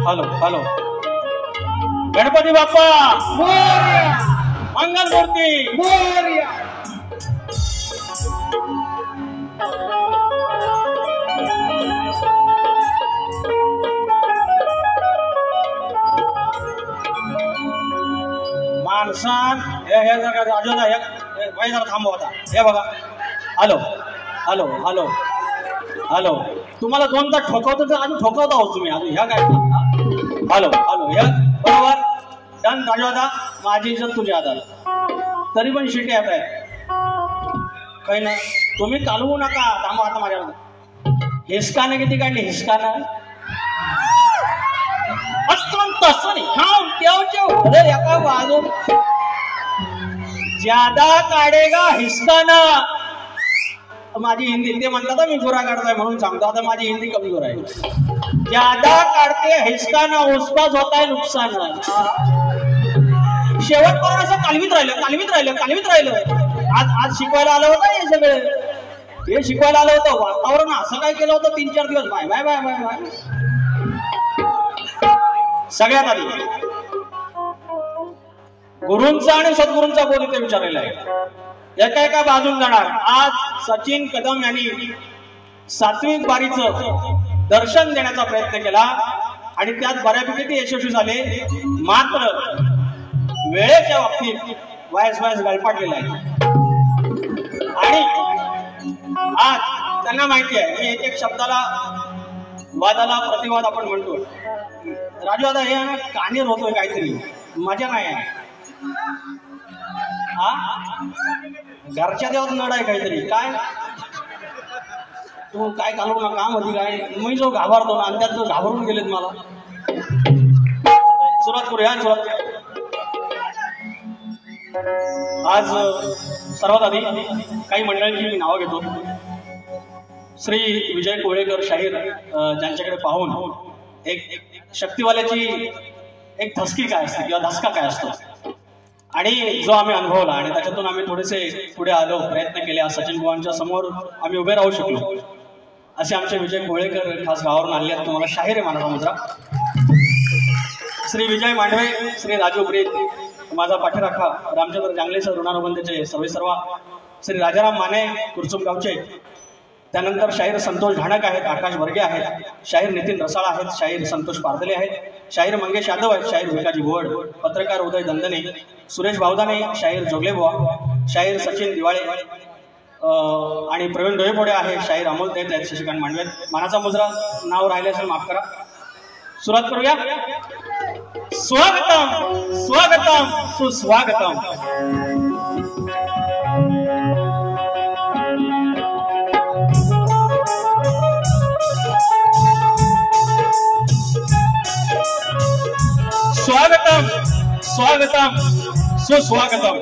Hello hello Ganpati Bappa Morya, मंगल मूर्ती मोरया. माणसान हे राजोदा हे बाई जरा थांबव आता. हे बघा हॅलो हॅलो हॅलो हॅलो तुम्हाला दोनदा ठोकवतो तर अजून ठोकवता हो तुम्ही अजून ह्या काय. हॅलो हॅलो या बरोबर डन राजोदा. माझी इज्जत तुझ्या हातात तरी पण शिटे येत आहे काही ना. तुम्ही चालवू नका थांबा आता माझ्या. हिसकाने किती काढली हिसकाना ज्यादा काढेगा हिसकाना. माझी हिंदी ते म्हणतात मी गोरा काढताय म्हणून सांगतो. आता माझी हिंदी कमजोर आहे. ज्यादा काढते हिसकाना उसकाच होता है नुकसान. शेवटपर्यंत असं कालवीत राहिलं. आज शिकवायला आलं होतं हे सगळे. हे शिकवायला आलं होतं वातावरण असं काय केलं होतं 3-4 दिवस. Bye bye bye bye bye. सगळ्यात आधी गुरूंचा आणि सद्गुरूंचा बोध इथे विचारलेला आहे. एका बाजून जाणार. आज सचिन कदम यांनी सात्विक बारीचं दर्शन देण्याचा प्रयत्न केला आणि त्यात बऱ्यापैकी ते यशस्वी झाले. मात्र वेळेच्या बाबतीत वायस गळपाटलेला आहे. आणि आज त्यांना माहिती आहे की एक शब्दाला वादाला प्रतिवाद आपण म्हणतो. राजू आता हे ना कानेर होतोय काहीतरी मजा नाही आहे. हा घरच्या देवात नड आहे काहीतरी. काय तू काय घालवू नका मध्ये काय. मी जो घाबरतो ना आणि त्यात जो घाबरून गेलेत मला. सुरुवात करूया. सुरुवात आज सर्वात आधी काही मंडळींची मी नावं घेतो. श्री विजय कोळेकर शाहीर ज्यांच्याकडे पाहून एक शक्तिवाल्याची एक धसकी काय असते किंवा धसका काय असतो आणि जो आम्ही अनुभवला आणि त्याच्यातून आम्ही थोडेसे पुढे आलो, प्रयत्न केले. आज सचिन बुवांच्या समोर आम्ही उभे राहू शकलो. असे आमचे विजय कोळेकर खास गावावरून आले आहेत. तुम्हाला शाहीर आहे माझा मुद्रा. श्री विजय मांडवे, श्री राजू ब्रेत माझा पाठीराखा रामचंद्र जांगले सर ऋणानुबंधचे सर्वेसर्वा श्री राजाराम माने कुरचुम गावचे, त्यानंतर शाहीर संतोष ढाणक आहेत, आकाश वर्गे आहेत, शाहीर नितीन रसाळ आहेत, शाहीर संतोष पारदले आहेत, शाहीर मंगेश यादव आहेत, शाहीर भिकाजी भोवड, पत्रकार उदय दंदने, सुरेश भावदाने, शाहीर जोगलेबुवा, शाहीर सचिन दिवाळे आणि प्रवीण डोळेपोडे आहे, शाहीर अमोल देत आहेत, शशिकांत मांडवे. मानाचा मुजरा नाव राहिले असेल माफ करा. सुरुवात करूया. स्वागतम स्वागतम सुस्वागतम. स्वागतम स्वागतम सुस्वागतम.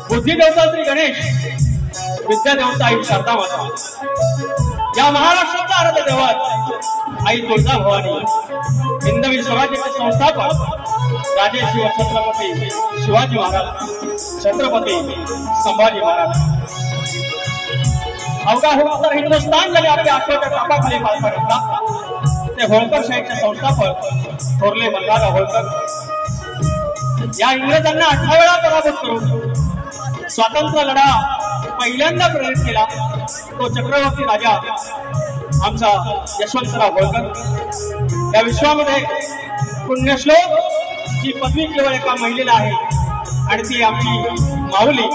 बुद्धिदेवता श्री गणेश, विद्यादेवता आई शारदा माता, या महाराष्ट्राचा आराध्य दैवत आई तुळजा भवानी, हिंदवी स्वराज्याचे संस्थापक राजे शिव छत्रपती शिवाजी महाराज, छत्रपती संभाजी महाराज. अवघा होळकर हिंदुस्थान झाले आपल्या आठवड्याच्या तापाखाली पालथा घेतला. ते होळकर शाहीचे संस्थापक थोरले मल्हारराव होळकर या इंग्रजांना 18 वेळा पराभूत करून स्वातंत्र्य लढा पहिल्यांदा प्रेरित केला तो चक्रवर्ती राजा आमचा यशवंतराव होळकर. या विश्वामध्ये पुण्यश्लोक ही पदवी केवळ एका महिलेला आहे आणि ती आमची माऊली,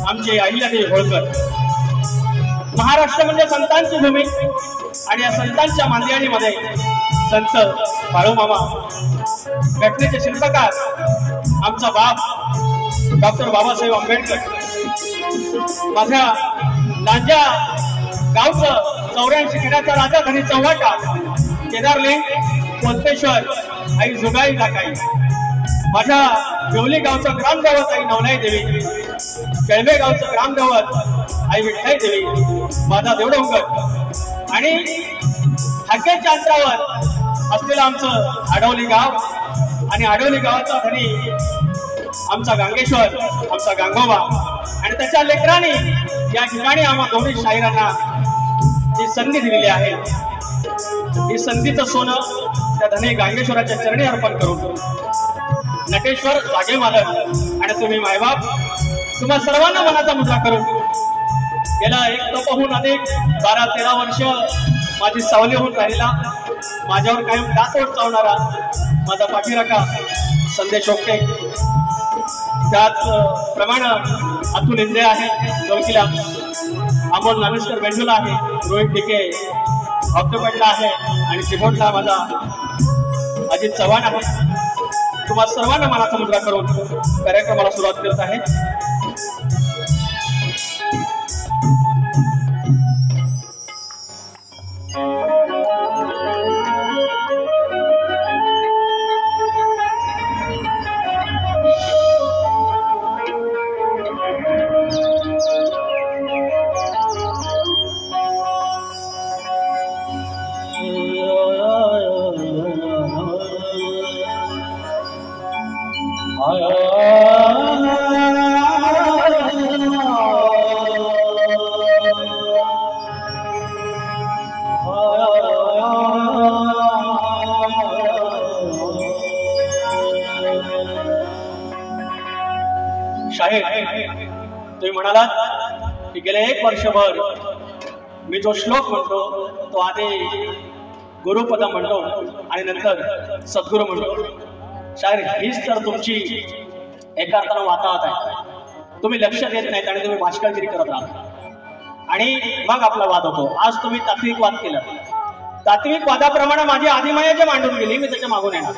आमची अहिल्यादेवी होळकर. महाराष्ट्र म्हणजे संतांची भूमी आणि या संतांच्या मांदियाळीमध्ये संत बाळूमामा, घटनेचे शिल्पकार आमचा बाप डॉक्टर बाबासाहेब आंबेडकर. माझ्या लांजा गावचं 84 खेड्याचा राजा धनी चव्हाटा, केदारलिंग, कोलतेश्वर आई जुगाई लाकाई. माझ्या देवली गावचं ग्रामदैवत आई नवलाई देवी, केळवे गावचं ग्रामदैवत आई विठ्ठाई देवी, माझा देवडोंगर आणि हाकेच्या अंतरावर असलेलं आमचं आडवली गाव आणि आडवली गावाचा धनी आमचा गांगेश्वर, आमचा गांगोबा आणि त्याच्या लेकरांनी या ठिकाणी आम्हा दोन्ही शाहिरांना जी संधी दिलेली आहे, ही संधीचं सोनं त्या धनी गांगेश्वराच्या चरणी अर्पण करून नटेश्वर जागे मालक आणि तुम्ही मायबाप तुम्हा सर्वांना मनाचा मुद्रा करून गेला एक तपहून अधिक 12-13 वर्ष माझी सावली होऊन राहिला, माझ्यावर कायम दातोड चावणारा माझा पाठीराखा संदेश ओके, त्याच प्रमाणे अतुल इंदे आहे चौकीला, अमोल नामेश्वर बेंडूला आहे, रोहित टिके ऑक्टोपॅडला आहे आणि चिबोटला माझा अजित चव्हाण आहे. तुम्हाला सर्वांना मनाचा मुद्रा करून कार्यक्रमाला सुरुवात करत आहे. तुम्ही म्हणालात की गेले 1 वर्षभर मी जो श्लोक म्हणतो तो आधी गुरुपद म्हणतो आणि नंतर सद्गुरू म्हणतो. शाहीर हीच तर तुमची एका अर्थानं वाताहत आहे. तुम्ही लक्ष देत नाहीत आणि तुम्ही भाषकागिरी करत राहता आणि मग आपला वाद होतो. आज तुम्ही तात्विक वाद केला. तात्विक वादाप्रमाणे माझी आदिमाया जे मांडून गेली मी त्याच्या मागून येणार.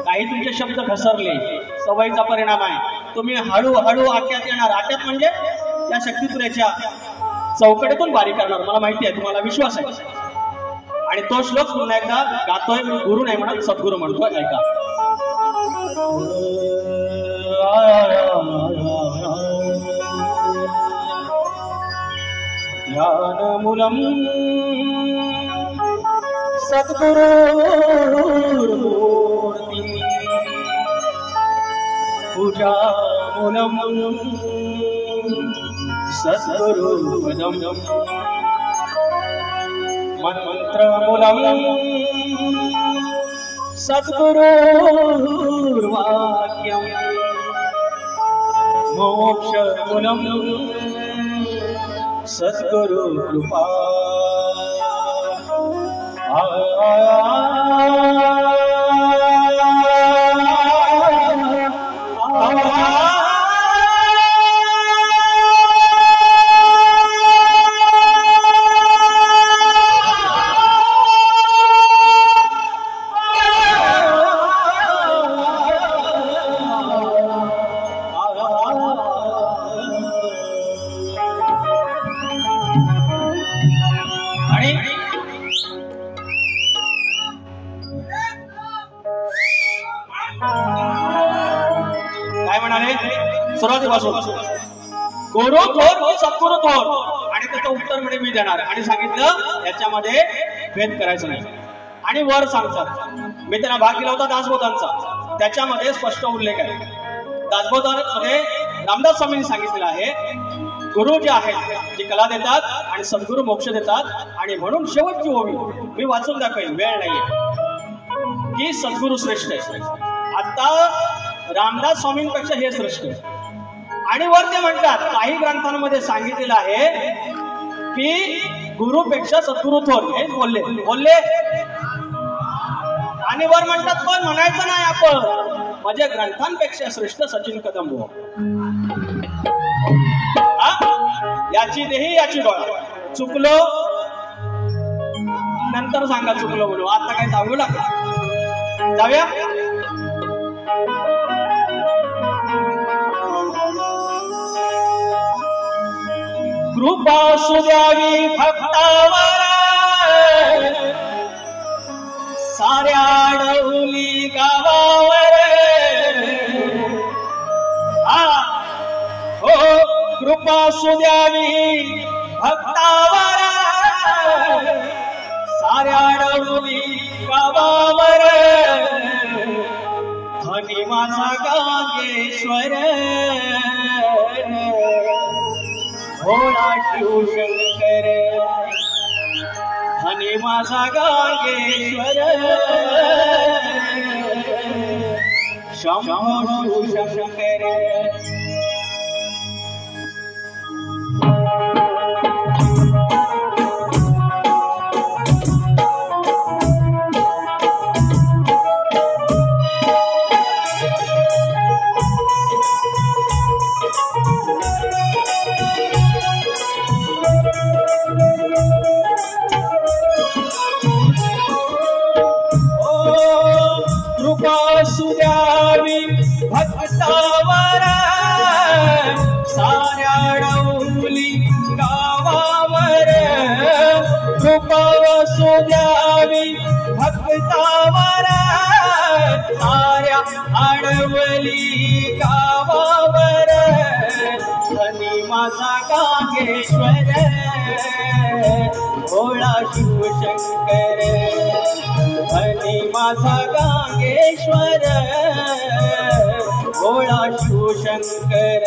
काही तुमचे शब्द घसरले, सवयीचा परिणाम आहे. तुम्ही हळूहळू आट्यात येणार. आट्यात म्हणजे या शक्तिपुरेच्या चौकटीतून बारी करणार. मला माहिती आहे, तुम्हाला विश्वास आहे. आणि तो श्लोक पुन्हा एकदा गातोय. मी गुरु नाही म्हणत, सद्गुरू म्हणतोय. ऐका. ध्यानमूलम सद्गुरुर्मूर्ति पूजामूलम सद्गुरुपदम मंत्रमूलम सद्गुरुपदम मोक्षमूलम सद्गुरु कृपा काय म्हणाले सुरुवातीपासून गुरु थोर की सद्गुरु थोर आणि त्याचं उत्तर म्हणजे मी देणार आणि सांगितलं याच्यामध्ये भेद करायचं नाही आणि वर सांगतात मी त्यांना भाग दिला होता दासबोधांचा त्याच्यामध्ये स्पष्ट उल्लेख आहे दासबोधांमध्ये रामदास स्वामींनी सांगितलेलं आहे गुरु जे आहेत जे कला देतात आणि सद्गुरु मोक्ष देतात आणि म्हणून शेवटची ओवी मी वाचून दाखवेन वेळ नाहीये की सद्गुरु श्रेष्ठ आहे आता रामदास स्वामींपेक्षा हे श्रेष्ठ आणि वर ते म्हणतात काही ग्रंथांमध्ये सांगितलेलं आहे की गुरुपेक्षा सद्गुरु थोर हे बोलले आणि वर म्हणतात पण म्हणायचं नाही आपण माझ्या ग्रंथांपेक्षा श्रेष्ठ सचिन कदम हो याची देही याची डोळा चुकलो नंतर सांगा चुकलो म्हणून आता काय सांगू लागला जाऊया कृपा सुद्यावी भक्तावर साऱ्या डौली गावावर हो कृपा सुद्यावी भक्तावर साऱ्या डौली गावावर धनी माझा गांगेश्वर भोळा शिवशंकर धनी माझा गांगेश्वर शंभो शिवशंकर सुद्यावी भक्तावर साऱ्या डौली गावावर कृपा सुद्यावी भक्तावर साऱ्या आडवली गावावर धनी माझा गांगेश्वर भोळा शिवशंकर धनी माझा गांगेश्वर भोळा शिवशंकर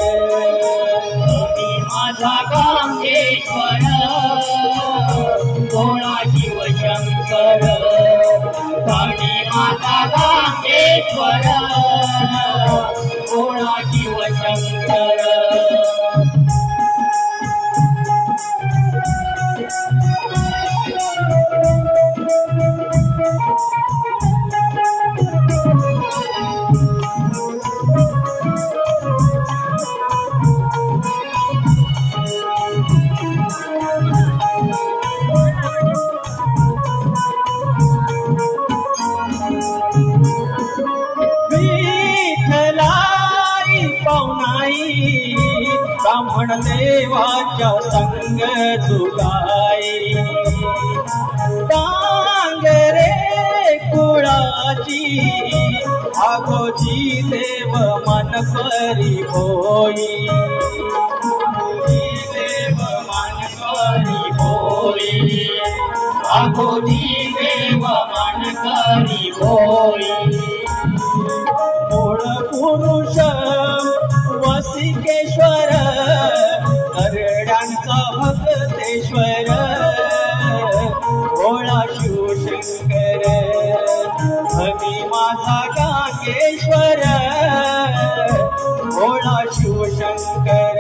धनी माझा गांगेश्वर भोळा शिवशंकर धनी माझा गांगेश्वर भोळा शिवशंकर ब्राह्मण देवाच्या संग जुगाई डांगरे कुळाची आगोजी देव मन परी होई देव मन परी होई आगोजी देव मन परी होई मूळ पुरुष वसिकेश्वर करड्यांचा भक्तेश्वर भोळा शिवशंकर धनी माझा गांगेश्वर भोळा शिवशंकर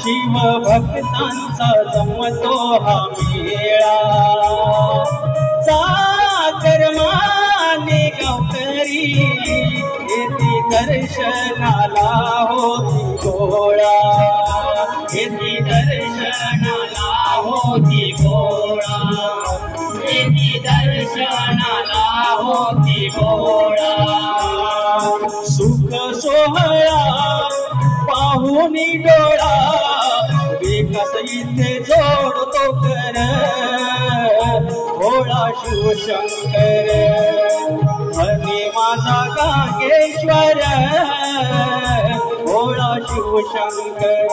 शिव भक्तांचा जमतो हा मेळा चाकरमाने गावकरी येती दर्शनाला होती गोळा येती दर्शनाला होती गोळा येती दर्शनाला होती गोळा सुख सोहळा पाहुनी डोळा विकास इथे जोडतो कर भोळा शिवशंकर हरी माझा गांगेश्वर भोळा शिवशंकर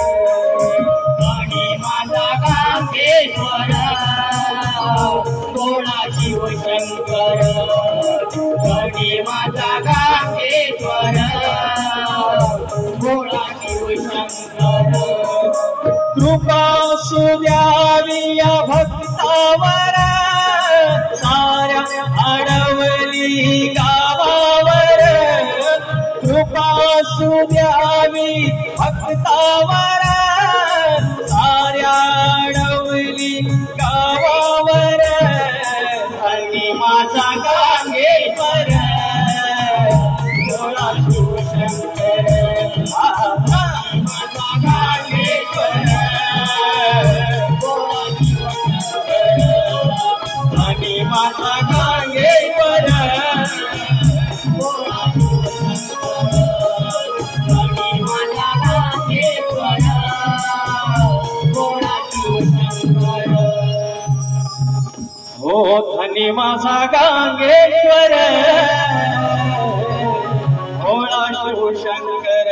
हरी माझा गांगेश्वर भोळा शिवशंकर हरी माझा गांगेश्वर भोळा शिवशंकर कृपा सुद्यावी या भक्तावर साऱ्या अडवली गावावर कृपा सुद्यावी भक्तावर साऱ्या अडवली गावावर आणि माझा गांगेश्वर भोळा शिवशंकर माझा गांगेश्वर भोळा शिवशंकर आणि माझा गांगेश्वर भोळा शिवशंकर आणि माझा गांगेश्वर भोळा शिवशंकर हो धनी माझा गांगेश्वर भोळा शिवशंकर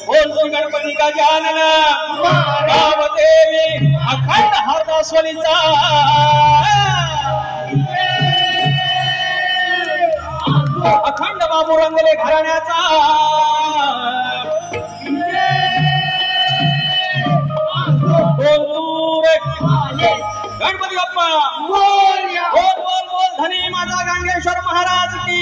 बोल श्री गणपती गजानन गावदेवी अखंड हरदासवलीचा अखंड बाबू रंगले घराण्याचा गणपती बाप्पा बोल बोल बोल धनी माझा गांगेश्वर महाराज की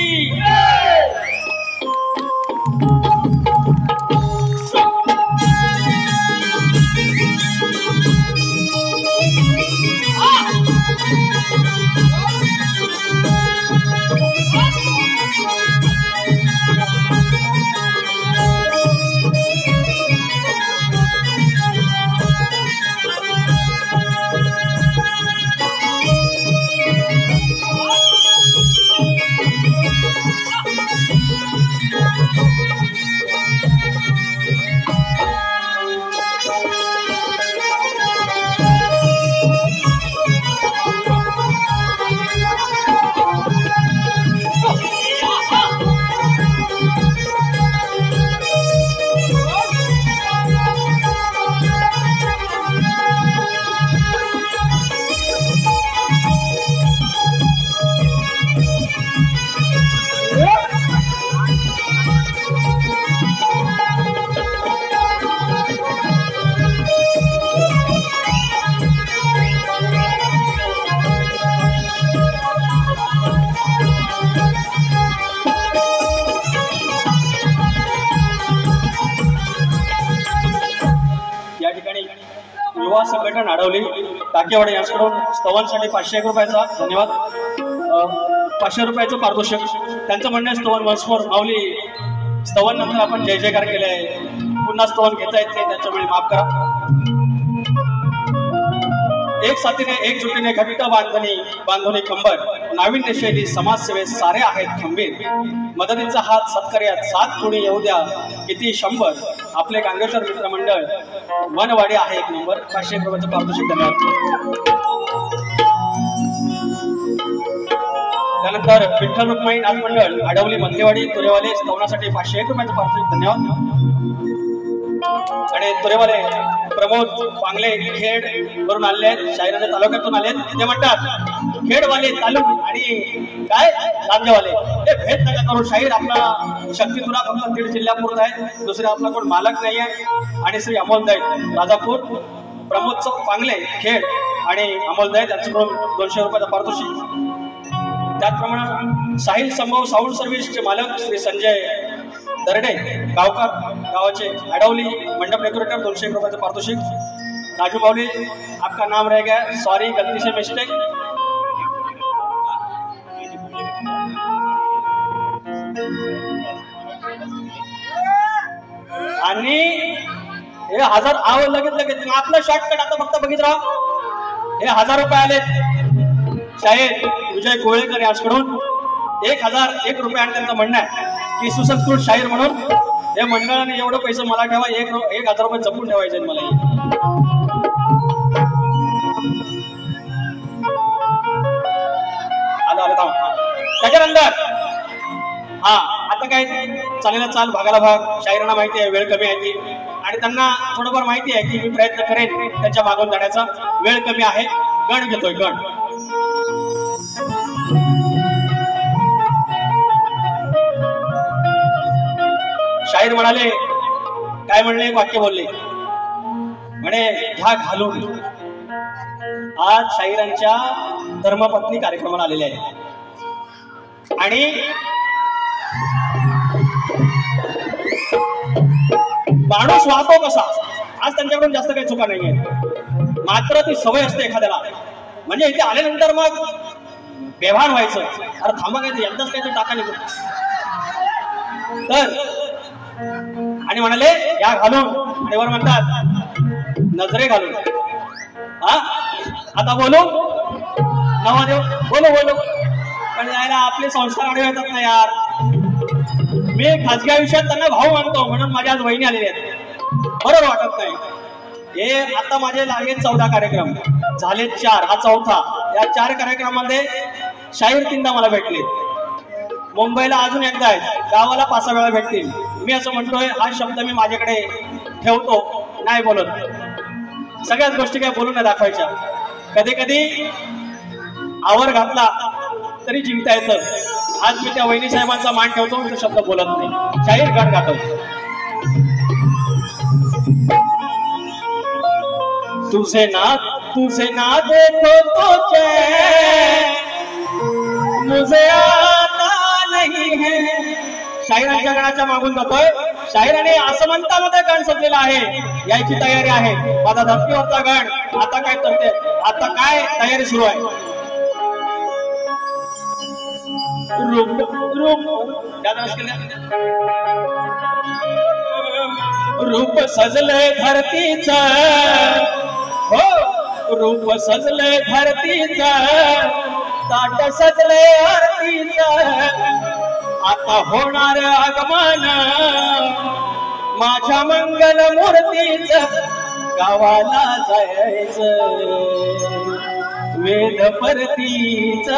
युवा संघटना अडवली टाकेवाडी यांच्याकडून स्तवांसाठी 501 रुपयाचा धन्यवाद 500 रुपयाचं पारितोषिक त्यांचं म्हणणं स्तवन वन्स मोर माऊली स्तवन नंतर आपण जय जयकार केलाय पुन्हा स्तवन घेता येत नाही त्याच्यामुळे माफ करा एक साथीने एकजुटीने घट्ट बांधणी कंबर नाविन्य शैली समाजसेवेत सारे आहेत खंबीर मदतीचा हात सत्कार्यात 7 कोणी येऊ द्या किती 100 आपले गांगेश्वर मित्रमंडळ वनवाडी आहे 1 नंबर 500 रुपयाचं पारितोषिक धन्यवाद त्यानंतर विठ्ठल रुक्माई नाथ मंडळ आडवली मंदेवाडी तुरेवाले स्तवनासाठी 501 रुपयाचं पारितोषिक धन्यवाद आणि तुरेवाले प्रमोद पांगले खेड वरून आले आहेत शाहीराजा तालुक्यातून आले ते म्हणतात खेडवाले तालुक आणि काय लांजेवाले हे भेद नका करू शाहीर आपला शक्तीपुरा फक्त 1.5 जिल्ह्यापुरता आहे दुसरे आपला कोण मालक नाही आहे आणि श्री अमोल दैत राजापूर प्रमोद पांगले खेड आणि अमोल दैत यांच्याकडून 200 रुपयाचा पारितोषिक त्याचप्रमाणे साहिल संभव साऊंड सर्व्हिसचे मालक श्री संजय दर्डे गावकर गावाचे अडवली मंडप डेकोरेटर 201 रुपयाचं पारितोषिक। राजू बावली आपका नाम रह गया, सॉरी गलती से मिस्टेक। आणि हे 1000 आव लगेच आपलं शॉर्टकट आता फक्त बघित राहा। हे 1000 रुपये आले शाहीर विजय कोळेकर यांच्याकडून। 1001 रुपये आणि त्यांचं म्हणणं आहे की सुसंस्कृत शाहीर म्हणून या मंडळाने एवढं पैसे मला ठेवा, 1000 रुपये जपून ठेवायचे मला। आलं त्याच्यानंतर हा आता काय चालेला चाल भागाला भाग। शाहिरांना माहिती आहे वेळ कमी आहे ती, आणि त्यांना थोडंफार माहिती आहे की मी प्रयत्न करेन त्यांच्या मागून जाण्याचा। वेळ कमी आहे, गण घेतोय गण। शाहीर म्हणाले, काय म्हणले, वाक्य बोलले म्हणे, ह्या घालून। आज शाहिरांच्या धर्मपत्नी कार्यक्रमाला आलेले आहेत आणि माणूस वाहतो कसा, आज त्यांच्याकडून जास्त काही चुका नाहीये, मात्र ती सवय असते एखाद्याला। म्हणजे इथे आल्यानंतर मग बेभान व्हायचं, अरे थांबा काय एकदाच काय टाका निघतो तर। आणि म्हणाले या घालून, आणि वर म्हणतात नजरे घालून। हा आता बोलू नवादेव, बोलू पण यायला आपले संस्कार आडवे येतात ना यार। मी खाजगी आयुष्यात त्यांना भाऊ मानतो म्हणून माझ्या आज वहिनी आलेल्या आहेत, बरोबर वाटत नाही। हे आता माझे लागेल 14 कार्यक्रम झाले, 4 हा 4था। या 4 कार्यक्रमामध्ये शाहीर 3दा मला भेटले, मुंबईला अजून एकदा आहेत, गावाला 5 वेळा भेटतील। मी असं म्हणतोय हा शब्द मी माझ्याकडे ठेवतो, नाही बोलत। सगळ्याच गोष्टी काय बोलून नाही दाखवायच्या। कधी कधी आवर घातला तरी जिंकता येतं। आज मी त्या वहिनी साहेबांचा मान ठेवतो, तो शब्द बोलत नाही। शाहीर गण गातो। तुझे ना देखो तो चैन मुझे आता नहीं है। शाहिरांच्या गणाच्या मागून जातोय। शाहिराने आसमंतामध्ये गण सजलेला आहे, यायची तयारी आहे। माझा धरतीवरचा गण आता काय करते, आता काय तयारी सुरू आहे। रूप सजले धरतीच, हो रूप सजले धरतीच, ताट सजले आरतीच, आता होणार आगमन माझ्या मंगल मूर्तीच, गावाला जायचं वेद परतीच,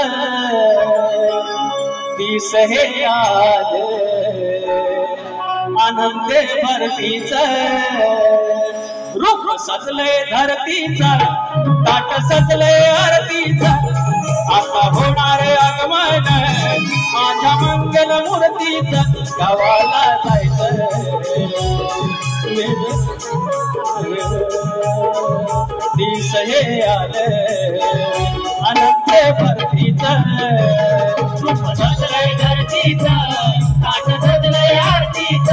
तीस हे आज आनंदे भरतीच, रूप सजले धरतीच, ताट सजले आरतीच, आता होणार आगमन माझ्या मंगल मूर्तीच, गावाला जायचं तीस हे आलं आनंद भरतीच, रूप सजले धरतीच, ताट सजले आरतीच,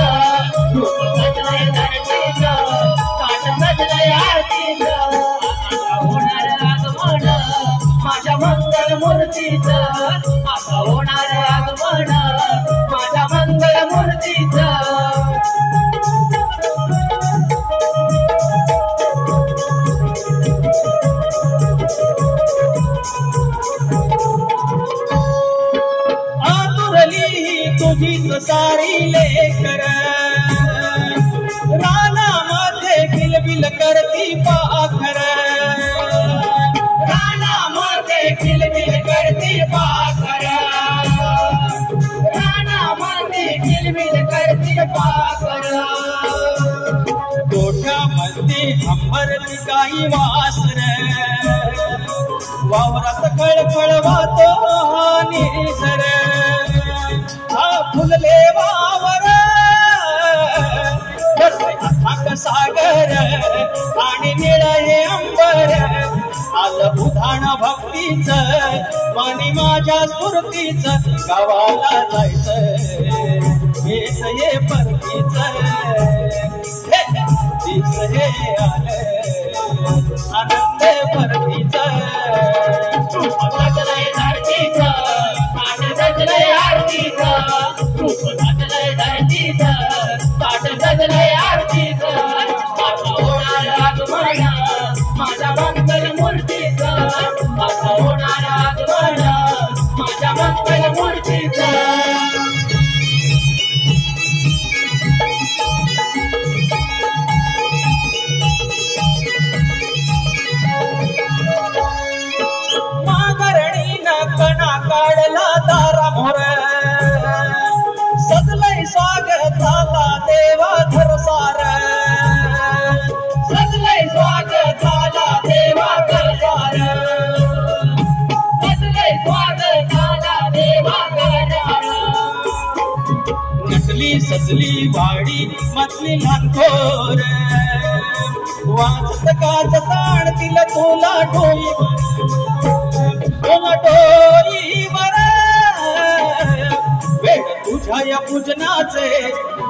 रूप सजले धरतीच, ताट सजले आरतीच, आता होणार आगमन माझ्या मंगल मूर्तीच, आता होणार आगमन माझ्या मंगल मूर्तीच। तुझीच सारी लेकर रानामध्ये किलबिल करती पाखर, रानामध्ये किलबिल करती पाखर, रानामध्ये किलबिल करती पाखर, गोठ्यामध्ये अंबरती काही वासर, वावरात खळखळ वाहतो निसर, फुलले वावर अथांग सागर आणि निळले अंबर, आलं उधाण भक्तीच मनी माझ्या स्फूर्तीच, गावाला जायचं भेट हे परतीच दिस हे आले आनंद परतीच रूप सजलय धरतीच पाठ सजलय आरतीच रूप सजलय धरतीच पाठ सजलय आरतीच माझा होणार आगमन माझ्या मंगल मूर्तीच माझा होणार आगमन माझ्या मंगल मूर्तीच काढला दारा मोर सजलय स्वागताला देवा घरसार सजलय स्वागताला देवा घरसार सजलय स्वागताला देवा घरसार नटली सजली वाडी मधली लहानथोर वाजत गाजत आणतील तुला डोईवर वेळ तुझ्या या पूजनाचे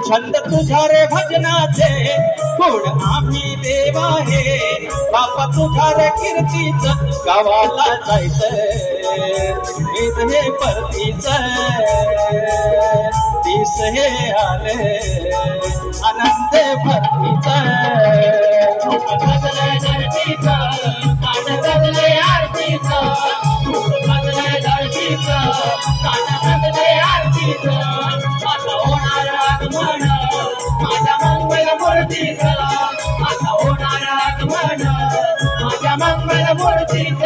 छंद तुझ्या रे भजनाचे कोण आम्ही देवा हे बापा तुझ्या रे कीर्तीच गावाला जायचं वेद हे परतीच दिस हे आले आनंद भरतीच सजलय धरतीच पाठ सजलय आरतीच सजलय धरतीच पाठ सजलय आरतीच माझा होणार आगमन माझ्या मंगल मूर्तीच माझा होणार आगमन माझ्या मंगल मूर्तीच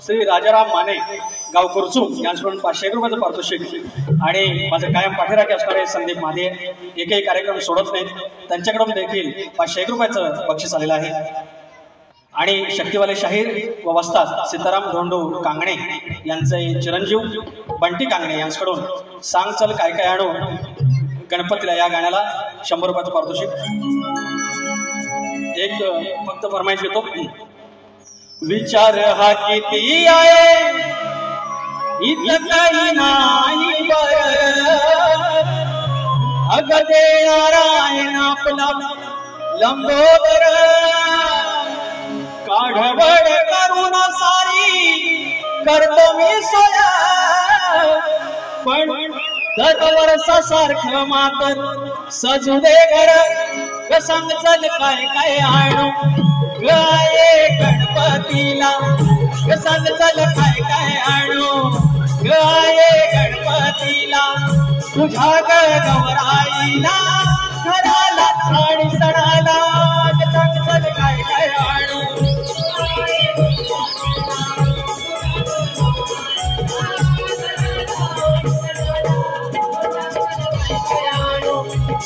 श्री राजाराम माने गाव कुरचूम यांच्याकडून 500 रुपयाचं पारितोषिक आणि माझे कायम पाठीराखे असणारे संदीप महादे एकही कार्यक्रम सोडत नाहीत त्यांच्याकडून देखील 500 रुपयाचं बक्षीस आलेलं आहे आणि शक्तिवाले शाहीर व वस्ताद सीताराम धोंडू कांगणे यांचे चिरंजीव बंटी कांगणे यांच्याकडून सांग चल काय काय आणू गणपतीला या गाण्याला 100 रुपयाचं पारितोषिक एक फक्त फरमाईश घेतो विचार हा किती आहे इथं काही नाही अग दे नारायण आपला लंबोदर काढवड करून सारी करतो मी सोया पण दरवर्षासारखं मातर सजू दे घर सांग चल काय काय आणू गाये गणपतीला सांग चल काय काय आणू गाये गणपतीला तुझ्या गौराईला घराला आणि सणाला सांग चल काय काय आणू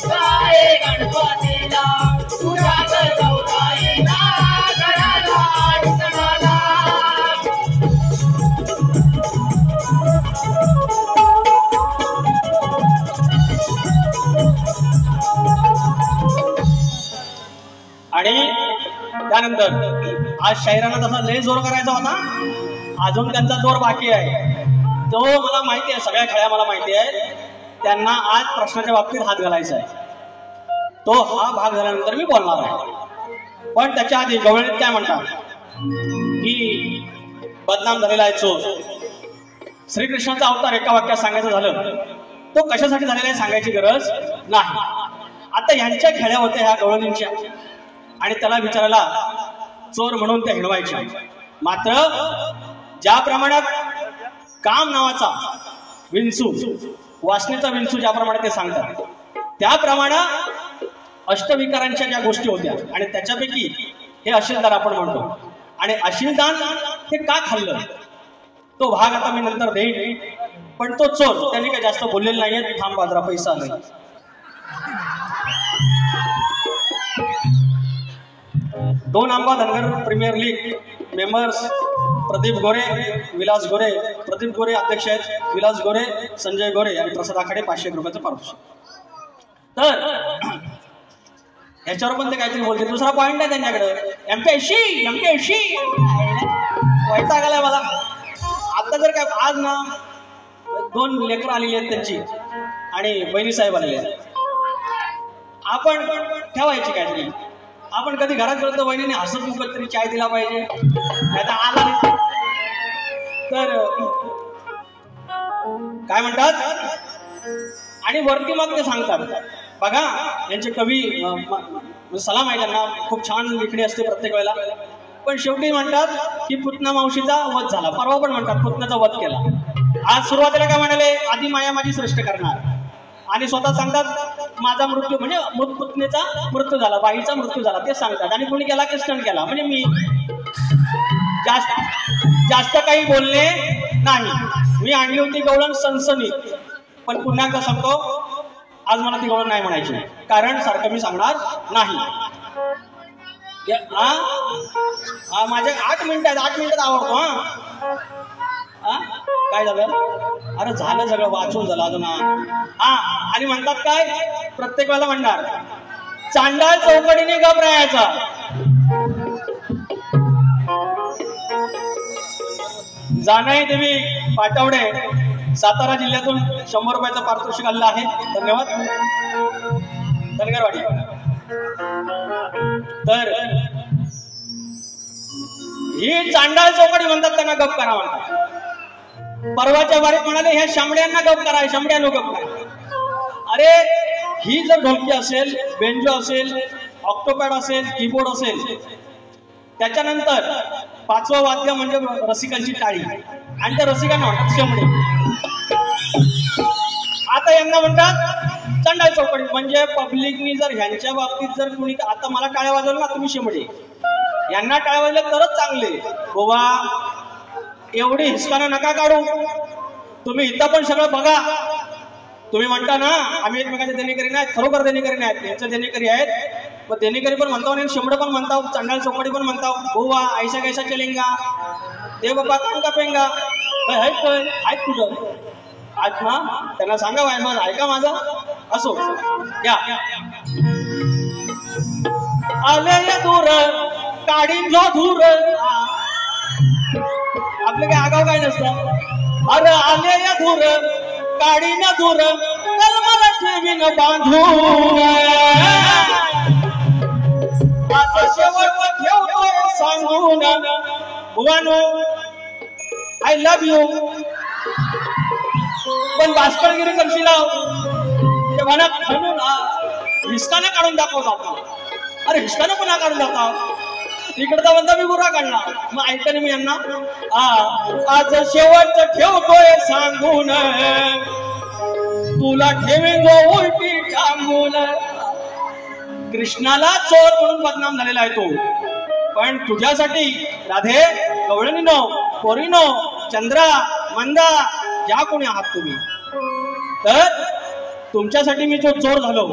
गाये गणपतीला तुझ्या गौराईला घराला आणि सणाला आणि त्यानंतर आज शाहिरांना तसा लय जोर करायचा होता अजून त्यांचा जोर बाकी आहे तो मला माहिती आहे सगळ्या खेळ्या मला माहिती आहे त्यांना आज प्रश्नाच्या बाबतीत हात घालायचा आहे. तो हा भाग झाल्यानंतर मी बोलणार आहे. पण त्याच्या आधी गवळणीत काय म्हणतात की बदनाम झालेला आहे चोर. श्रीकृष्णाचा अवतार एका वाक्यात सांगायचं झालं तो कशासाठी झालेला आहे सांगायची गरज नाही. आता ह्यांच्या खेळ्या होत्या ह्या गवळणींच्या आणि त्याला विचारायला चोर म्हणून त्या हिणवायच्या. मात्र ज्या प्रमाणात काम नावाचा विंचू वासनेचा विंचू ज्याप्रमाणे ते सांगतात त्याप्रमाणे अष्टविकारांच्या ज्या गोष्टी होत्या आणि त्याच्यापैकी हे अशीलदान आपण म्हणतो. आणि अशीलदान ते का खाल्लं तो भाग आता मी नंतर देईन. पण तो चोर त्यांनी काही जास्त बोललेलं नाहीये. थांब बाजरा पैसा नाही. दोन आंबा Dhangar premier league members Pradeep Gore Vilas Gore. Pradeep Gore अध्यक्ष आहेत, विलास गोरे, संजय गोरे आणि प्रसाद आखाडे 500 रुपयाचं पारितोषिक. तर याच्यावर पण ते काहीतरी बोलते. दुसरा पॉइंट आहे त्यांच्याकडे एमपीएससी व्हायचा आलाय मला. आता जर काय आज ना 2 लेकरं आलेली आहेत त्यांची आणि बहिणी साहेब आलेले आहेत. आपण ठेवायची काहीतरी. आपण कधी घरात गेलो तर बहिणीने हसत मुखत तरी चाय दिला पाहिजे. आता आला नाही तर काय म्हणतात. आणि वरती मग ते सांगतात बघा यांचे कवी सलाम आहे त्यांना. खूप छान लिखणी असते प्रत्येक वेळेला. पण शेवटी म्हणतात की पुतना मावशीचा वध झाला. परवा पण म्हणतात पुतण्याचा वध केला. आज सुरुवातीला काय म्हणाले आधी माया माझी श्रेष्ठ करणार आणि स्वतः सांगतात माझा मृत्यू म्हणजे पुतणेचा मृत्यू झाला, बाईचा मृत्यू झाला ते सांगतात. आणि कोणी केला कृष्णन केला. म्हणजे मी जास्त काही बोलले नाही. मी आणली होती गवळण सनसनी. पण पुन्हा एकदा सांगतो आज मला ती गवळण नाही म्हणायची कारण सारखं मी सांगणार नाही. माझे 8 मिनिटं आहेत. 8 मिनिटात आवडतो. हा काय झालं. अरे झालं सगळं वाचून झालं अजून. आणि म्हणतात काय प्रत्येक वेळेला म्हणणार चांडाळ चौकडीने गप राहायचा. जानाई देवी पाटवडे सातारा जिल्ह्यातून 100 रुपयाचं पारितोषिक आलेलं आहे. धन्यवाद. धनगरवाडी. तर ही चांडाळ चौकडी म्हणतात त्यांना गप करा म्हणतात. परवाच्या बारीत म्हणाले ह्या शामड्यांना गप करा. शामड्यानो गप करा. अरे ही जर ढोलकी असेल, बेंजो असेल, ऑक्टोपॅड असेल, कीबोर्ड असेल, त्याच्यानंतर 5वं वाद्य म्हणजे रसिकांची टाळी आणि त्या रसिकांना म्हणतात शेंबडे. आता यांना म्हणतात चांडाळ चौकडी. म्हणजे पब्लिकनी जर ह्यांच्या बाबतीत जर कुणी आता मला टाळ्या वाजवलं ना तुम्ही शेंबडे, यांना टाळ्या वाजवल्या तरच चांगले. गोवा एवढी हिसकाना नका काढू. तुम्ही इथं पण सगळं बघा. तुम्ही म्हणता ना आम्ही एकमेकांचे देणेकरी नाहीत. खरोखर देणेकरी नाहीत. यांचं देणेकरी आहेत. मग देणेकरी पण म्हणता आणि शेंबड पण म्हणता, चांडाळ चौकडी पण म्हणता. गोवा ऐसा कैसा चलेंगा, देव बाबा कान का पेंगा. ऐक कुठं आज ना त्यांना सांगा मग ऐका माझा. असो या आले या दूर काढीन जो धूर. आपले काय आगाव काय नसतं. अरे आले या धूर काढीन धूर कलमाला ठेवीन बांधून. आता शेवट ठेवतोय सांगून भुवानो आय लव्ह यू. पण भास्करगिरी करशील ते मनात ठेवून हिसकानं काढून दाखवतात. अरे हिसकानं पुन्हा काढून दाखव. इकडचा बंदा मी गुरा काढला. मग ऐकलं मी यांना आज शेवट ठेवतोय सांगून तुला ठेवीन जो उलटी टांगून. कृष्णाला चोर म्हणून बदनाम झालेला आहे तो. पण तुझ्यासाठी राधे गवळणीनो पोरीनो चंद्रा मंदा ज्या कोणी आहात तुम्ही, तर तुमच्यासाठी मी जो चोर झालो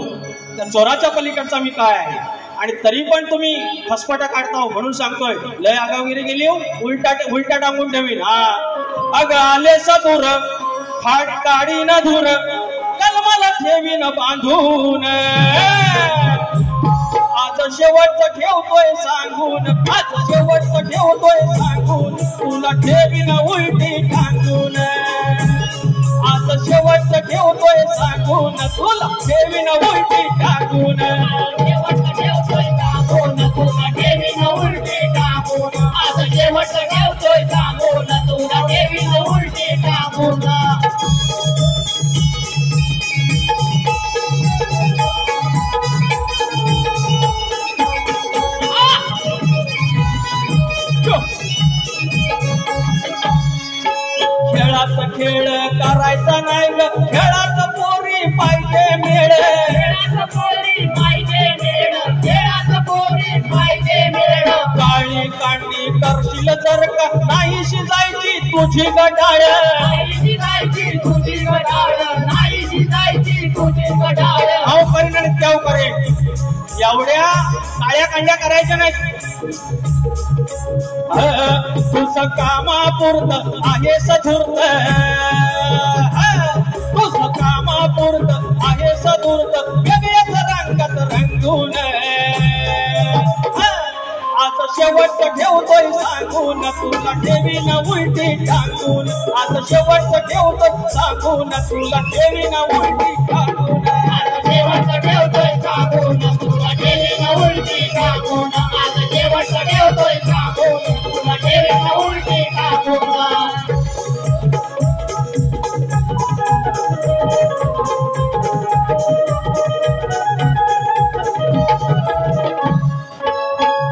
त्या चोराच्या पलीकडचा मी काय आहे. आणि तरी पण तुम्ही फसफटा काढता म्हणून सांगतोय लय आगावगिरी गेली उलटा टांगून ठेवीन. अग आले सदूर फाट काढी न धूर कलमाला ठेवीन बांधून. आज शेवटचं ठेवतोय सांगून, आज शेवटचं ठेवतोय सांगून तुला ठेवीन उलटी टांगून. आज शेवटचं शेवटचं ठेवतोय सांगून तुला ठेवीन उलटी टाकून शेवट ठेवतोय सांगून तुला ठेवीन उलटी टाकून आज शेवट ठेवतोय सांगून तुला ठेवीन उलटी टाकून खेळात खेळ करायचा नाही ग खेळात पोरी पाहिजे मेळ खेळात पोरी पाहिजे मेळ खेळात पोरी पाहिजे मेळ काळी कांडी करशील जर का नाही शिजायची तुझी गडाळ नाही शिजायची तुझी गडाळ नाही शिजायची तुझी गडाळ हाव करीन आणि त्याव करेन एवढ्या काळ्या कांड्या करायच्या नाहीत तुझं कामापुरत आहे सधूर्त तुझं कामापुरत आहे सधूर्त वेगळ्याच रंगात रंगून आज शेवट ठेवतोय सांगून तुला ठेवीन उलटी टाकून आज शेवट ठेवतोय सांगून तुला ठेवीन उलटी टाकून शेवट ठेवतोय सांगून तुला ठेवीन उलटी टाकून आज शेवट ठेवतोय सांगून तुला ठेवीन उलटी टाकून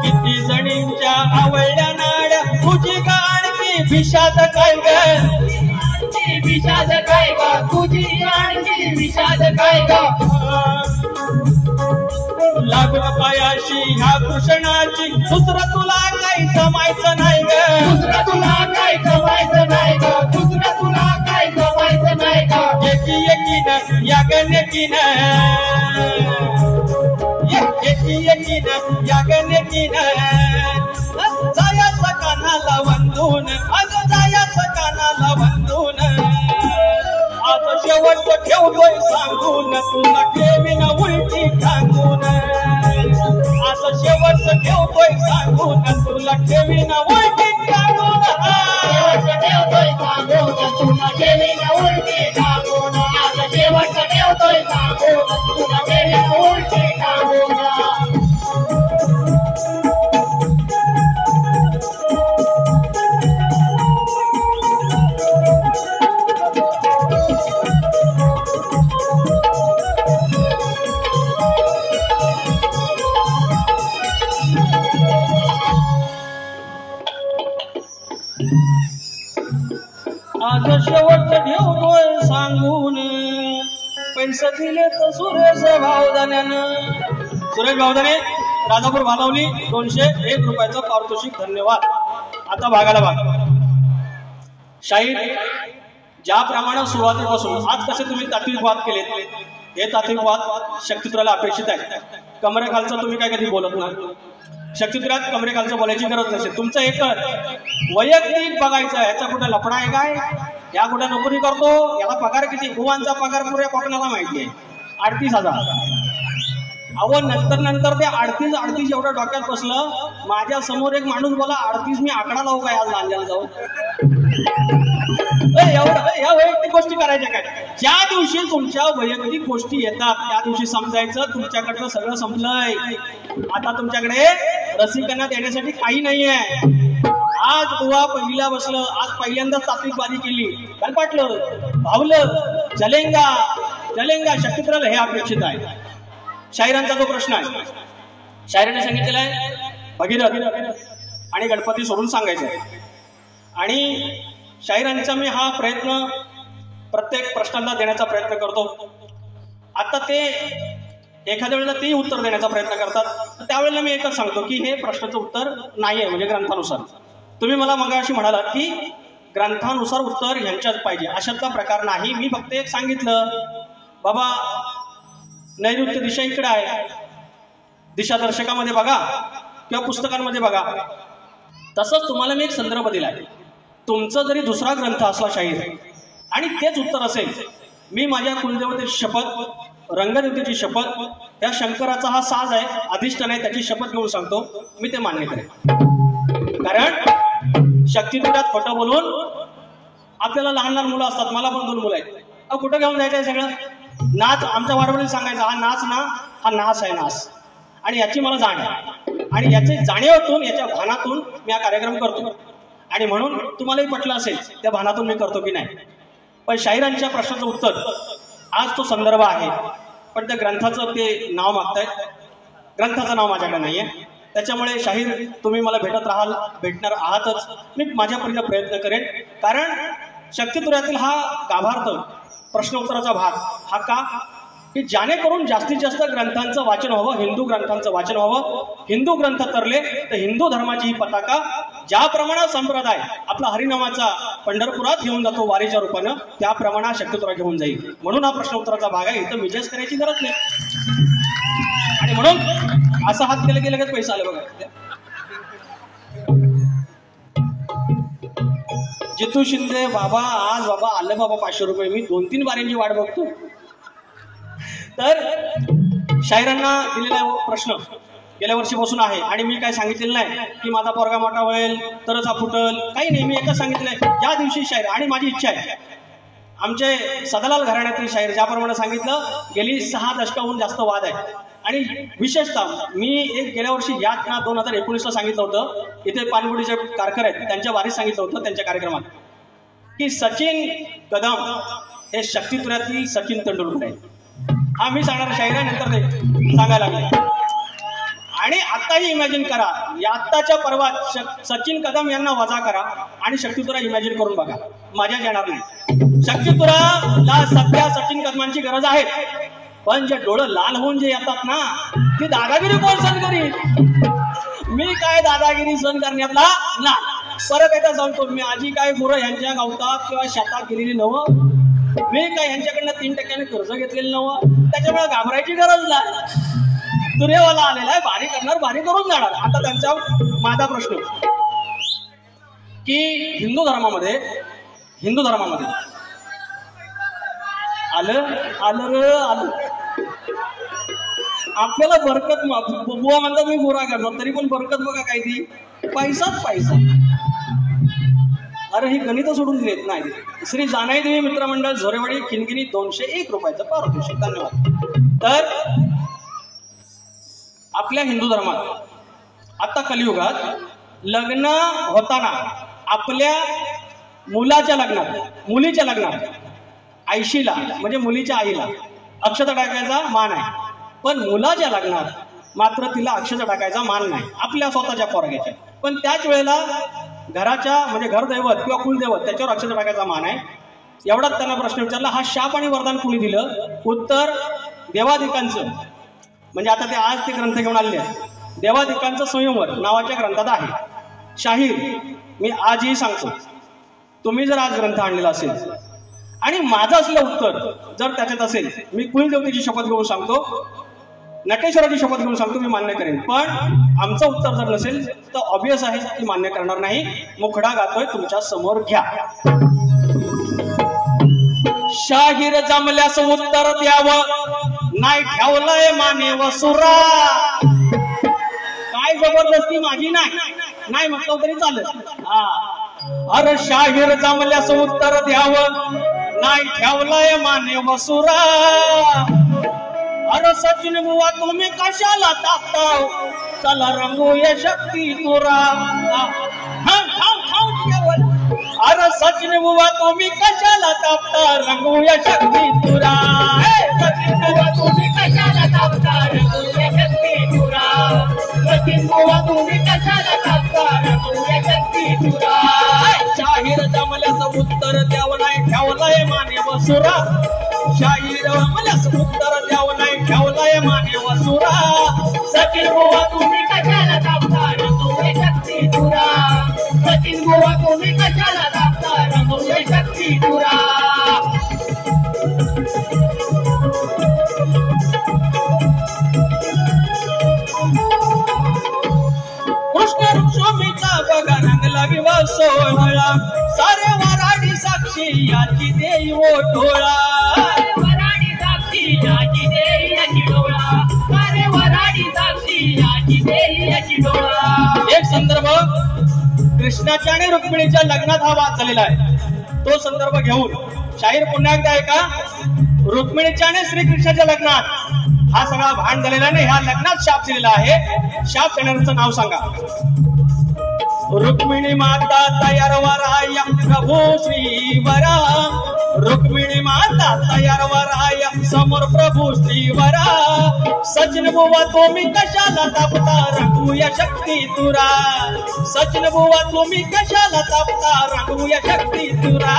किती जणींच्या आवडल्या नाड्या तुझी गाणकी विषाद काय ग विषाद काय ग तुझी आणखी विषाद काय ग लागून पायाशी ह्या कृष्णाची दुसरं तुला काही जमायचं नाही ग दुसरं तुला काय जमायचं नाही ग दुसरं तुला काय जमायचं नाही ग एकी एकीनं या गणकीनं एकी एकीनं या गणकीनं जायाचं कानाला वंदून अग जायाचं कानाला वंदून आज शेवट ठेवतोय सांगून तुला ठेवीन उलटी टाकून आज शेवट ठेवतोय सांगून तुला ठेवीन उलटी टाकून शेवट ठेवतोय सांगून तुला ठेवीन उलटी टाकून आज शेवट ठेवतोय सांगून तुला ठेवीन उलटी टाकून आज शेवट ठेवतोय सांगून पैसे दिले तर सुरेश भावदान्यानं सुरेश भावदाने राजापूर भालावली 201 रुपयाचं पारितोषिक धन्यवाद. आता भागाला भाग शाहीर ज्याप्रमाणे सुरुवातीपासून आज कसे तुम्ही तात्विक वाद केलेत हे तात्विक वाद शक्तित्राला अपेक्षित आहे. कमरेखालचं तुम्ही काय कधी बोलत नाही. शक्तित्रात कमरेखालचं बोलायची गरज नसेल. तुमचं एक वैयक्तिक बघायचं याचा कुठं लफडा आहे काय या कुठं नोकरी करतो याला पगार किती गोवांचा पगार पुऱ्या कोकणाला माहिती आहे 38,000. अहो नंतर ते 38 एवढं डोक्यात बसलं. माझ्या समोर एक माणूस बोला 38 मी आकडा लावू काय आज लांजाला जाऊन एवढं या वैयक्तिक गोष्टी करायच्या काय. ज्या दिवशी तुमच्या वैयक्तिक गोष्टी येतात त्या दिवशी समजायचं तुमच्याकडचं सगळं संपलंय. आता तुमच्याकडे रसिकांना देण्यासाठी काही नाहीये. आज बुवा पहिलीला बसलं आज पहिल्यांदाच तात्विक बाजी केली काय पाटलं भावलं जलेंगा शक्तित्राला हे अपेक्षित आहे. शाहिरांचा जो प्रश्न आहे शाहिराने सांगितलेला आहे भगीरथ आणि गणपती सोडून सांगायचं आहे. आणि शाहिरांचा मी हा प्रयत्न प्रत्येक प्रश्नाला देण्याचा प्रयत्न करतो. आता ते एखाद्या वेळेला तेही उत्तर देण्याचा प्रयत्न करतात त्यावेळेला मी एकच सांगतो की हे प्रश्नाचं उत्तर नाही आहे म्हणजे ग्रंथानुसार. तुम्ही मला मगाशी म्हणालात की ग्रंथानुसार उत्तर ह्यांच्याच पाहिजे अशातला प्रकार नाही. मी फक्त एक सांगितलं बाबा नैऋत्य दिशा इकडे आहे दिशादर्शकामध्ये बघा किंवा पुस्तकांमध्ये बघा. तसंच तुम्हाला मी एक संदर्भ दिलाय. तुमचं जरी दुसरा ग्रंथ असला शाहीर आणि तेच उत्तर असेल मी माझ्या कुलदेवतेची शपथ रंगदेवतेची शपथ त्या शंकराचा हा साज आहे अधिष्ठान आहे त्याची शपथ घेऊन सांगतो मी ते मान्य करेन. कारण शक्तिपीठात खोटं बोलून आपल्याला लहान लहान मुलं असतात. मला पण 2 मुलं आहेत. कुठं घेऊन जायचंय सगळं? नाच आमच्या वाडवडील सांगायचा, हा नाच ना, हा नाच आहे नाच. आणि याची मला जाण आहे आणि याची जाणीवातून, याच्या भानातून मी हा कार्यक्रम करतो. आणि म्हणून तुम्हालाही पटलं असेल त्या भानातून मी करतो की नाही. पण शाहिरांच्या प्रश्नाचं उत्तर आज तो संदर्भ आहे, पण त्या ग्रंथाचं ते नाव मागतायत. ग्रंथाचं नाव माझ्याकडे नाहीये, त्याच्यामुळे शाहीर तुम्ही मला भेटणार आहातच. मी माझ्या परीने प्रयत्न करेन. कारण शक्तितुऱ्यातील हा गाभार्थ प्रश्न उत्तराचा भाग हा का, की जेणेकरून जास्तीत जास्त ग्रंथांचं वाचन व्हावं, हिंदू ग्रंथांचं वाचन व्हावं. हिंदू ग्रंथ तरले तर हिंदू धर्माची ही पताका ज्याप्रमाणे संप्रदाय आपला हरिनामाचा पंढरपुरात घेऊन जातो वारीच्या रूपानं, त्याप्रमाणे शक्तितुरा घेऊन जाईल. म्हणून हा प्रश्न उत्तराचा भाग आहे. इथं विजयच करायची गरज नाही. आणि म्हणून असं हात केलं की लगेच पैसा आले बघा. जितू शिंदे बाबा, आज बाबा आलं बाबा 500 रुपये. मी 2-3 वाऱ्यांची वाट बघतो. तर शाहिरांना दिलेला प्रश्न गेल्या वर्षीपासून आहे आणि मी काय सांगितलेलं नाही की माझा पोरगा मोठा होईल तरच हा फुटल, काही नाही. मी एकच सांगितलंय, ज्या दिवशी शाहीर, आणि माझी इच्छा आहे आमचे सदालाल घराण्यातील शाहीर ज्याप्रमाणे सांगितलं, गेली 6 दशकाहून जास्त वाद आहे. आणि विशेषतः मी गेल्या वर्षी या 2019ला सांगितलं होतं, इथे पानबुडीचे कारकर आहेत त्यांच्या वारीत सांगितलं होतं त्यांच्या कार्यक्रमात, की सचिन कदम हे शक्तितुऱ्यातील सचिन तेंडुलकर आहे. हा मी सांगणार शाहीर आहे, नंतर ते सांगायला लागले. आणि आताही इमॅजिन करा, आत्ताच्या पर्वात सचिन कदम यांना वजा करा आणि शक्तितुरा इमॅजिन करून बघा, मजा येणार नाही. शक्तितुराला सध्या सचिन कदमांची गरज आहे, पण जे डोळं लाल होऊन जे येतात ना, ती दादागिरी कोण सहन करील? मी काय दादागिरी सहन करण्यातला ना. परत एकदा सांगतो, मी आजी काय गुरं यांच्या गावतात किंवा शेतात गेलेली नवं, मी काय यांच्याकडनं 3% कर्ज घेतलेलं नवं, त्याच्यामुळे घाबरायची गरज नाही. तुरेवाला आलेला आहे, भारी करणार, भारी करून जाणार. आता त्यांचा माझा प्रश्न की हिंदू धर्मामध्ये आलं आपल्याला बरकत, बुवा म्हणतात मी गोरा करतात, तरी पण बरकत बघा काय ती, पैसाच पैसा. अरे ही गणित सोडून दिलेत नाही. श्री जानाई देवी मित्रमंडळ झोरेवाडी खिनगिनी 201 रुपयाचं पारितोषिक, धन्यवाद. तर आपल्या हिंदू धर्मात आता कलियुगात लग्न होताना आपल्या मुलीच्या लग्नात आईशीला म्हणजे मुलीच्या आईला अक्षता टाकायचा मान आहे, पण मुलाच्या लग्नात मात्र तिला अक्षता टाकायचा मान नाही, आपल्या स्वतःच्या पोरग्याच्या. पण त्याच वेळेला घराच्या म्हणजे घरदैवत किंवा कुलदैवत त्याच्यावर अक्षता टाकायचा मान आहे. एवढाच त्यांना प्रश्न विचारला, हा शाप आणि वरदान कुणी दिलं? उत्तर देवादिकांचं. म्हणजे आता ते आज ते ग्रंथ घेऊन आलेले आहेत. देवादिकांचं संयमवर नावाच्या ग्रंथात आहे. शाहीर मी आजही सांगतो, तुम्ही जर आज ग्रंथ आणलेला असेल आणि माझं असलं उत्तर जर त्याच्यात असेल, मी कुलदेवतेची शपथ घेऊन सांगतो, नटेश्वराची शपथ घेऊन सांगतो, मी मान्य करेन. पण आमचं उत्तर जर नसेल तर ऑब्वियस आहे की मान्य करणार नाही. मुखडा गातोय तुमच्या समोर, घ्या. शाहीर जमल्यास उत्तर द्यावं, नाही ठेवलंय माने वसुरा. काय जबरदस्ती माझी नाही म्हटलं तरी चालेल. अरे शाहीर जमल्यास उत्तर द्यावं, नाही ठेवलंय माने वसुरा. अरे सचिन बुवा तुम्ही कशाला तापताव, चला रंगूया शक्ती तुरा. अरे सचिन बुवा तुम्ही कशाला तापता, रंगूया शक्ती तुरा. सचिन बुवा तुम्ही कशाला तापता, रंगूया शक्ती तुरा. सचिन बुवा तुम्ही कशाला तापता, रंगूया शक्ती तुरा. शाहीर जमल्यास उत्तर द्यावं, नाही ठेवलंय माने वसुरा. शाहीर जमल्यास उत्तर द्यावं, नाही ठेवलंय माने वसुरा. सचिन बुवा तुम्ही कशाला तापता, रंगूया शक्ती तुरा. सचिन बुवा तुम्ही कशाला तापता, रंगूया शक्ती तुरा. कृष्ण रुक्मिणीचा बघा रंगला विवाह सोहळा, सारे वराडी साक्षी याची देई ओठोळा. वराडी साक्षी याची देई याची डोळा. सारे वराडी साक्षी याची देई याची डोळा. एक संदर्भ कृष्णाच्या आणि रुक्मिणीच्या लग्नात हा वाद झालेला आहे, तो संदर्भ घेऊन शाहीर पुन्हा एकदा ऐका. रुक्मिणीच्या आणि श्रीकृष्णाच्या लग्नात हा सगळा भांड झालेला नाही, ह्या लग्नात शाप दिलेला आहे. शाप देणाऱ्याचं नाव सांगा. रुक्मिणी माता तयार वराया प्रभू श्रीवरा. रुक्मिणी माता तयार वराया समोर प्रभू श्रीवरा. सचिन बुवा तुम्ही कशाला तापता रंगूया शक्ती तुरा. सचिन बुवा तुम्ही कशाला तापता रंगूया शक्ती तुरा.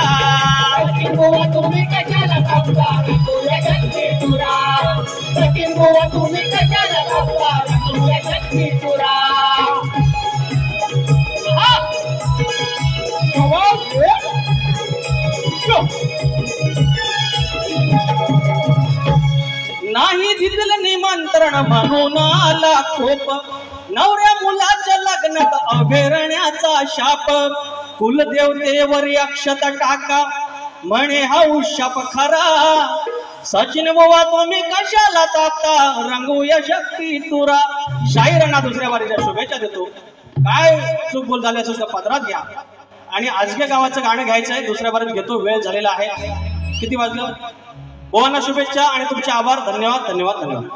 सचिन बुवा तुम्ही कशाला तापता रंगूया शक्ती तुरा. सचिन बुवा तुम्ही कशाला तापता रंगूया शक्ती तुरा. नाही दिलं निमंत्रण म्हणून आला खोप. नवऱ्या मुलाच्या लग्नात अभेरण्याचा शाप. कुलदेवतेवर अक्षता टाका म्हणे हा शाप खरा. सचिन बुवा तुम्ही कशाला तापता रंगूया शक्ती तुरा. शाहीरांना दुसऱ्या वारीच्या शुभेच्छा देतो. काय चूक बोल झाली असेल तर पदरात घ्या. आणि आजच्या गावाचं गाणं घ्यायचं आहे, दुसऱ्या बारीत घेतो. वेळ झालेला आहे. किती वाजलं? बोवांना शुभेच्छा आणि तुमचे आभार. धन्यवाद धन्यवाद धन्यवाद.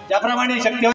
ज्याप्रमाणे शक्य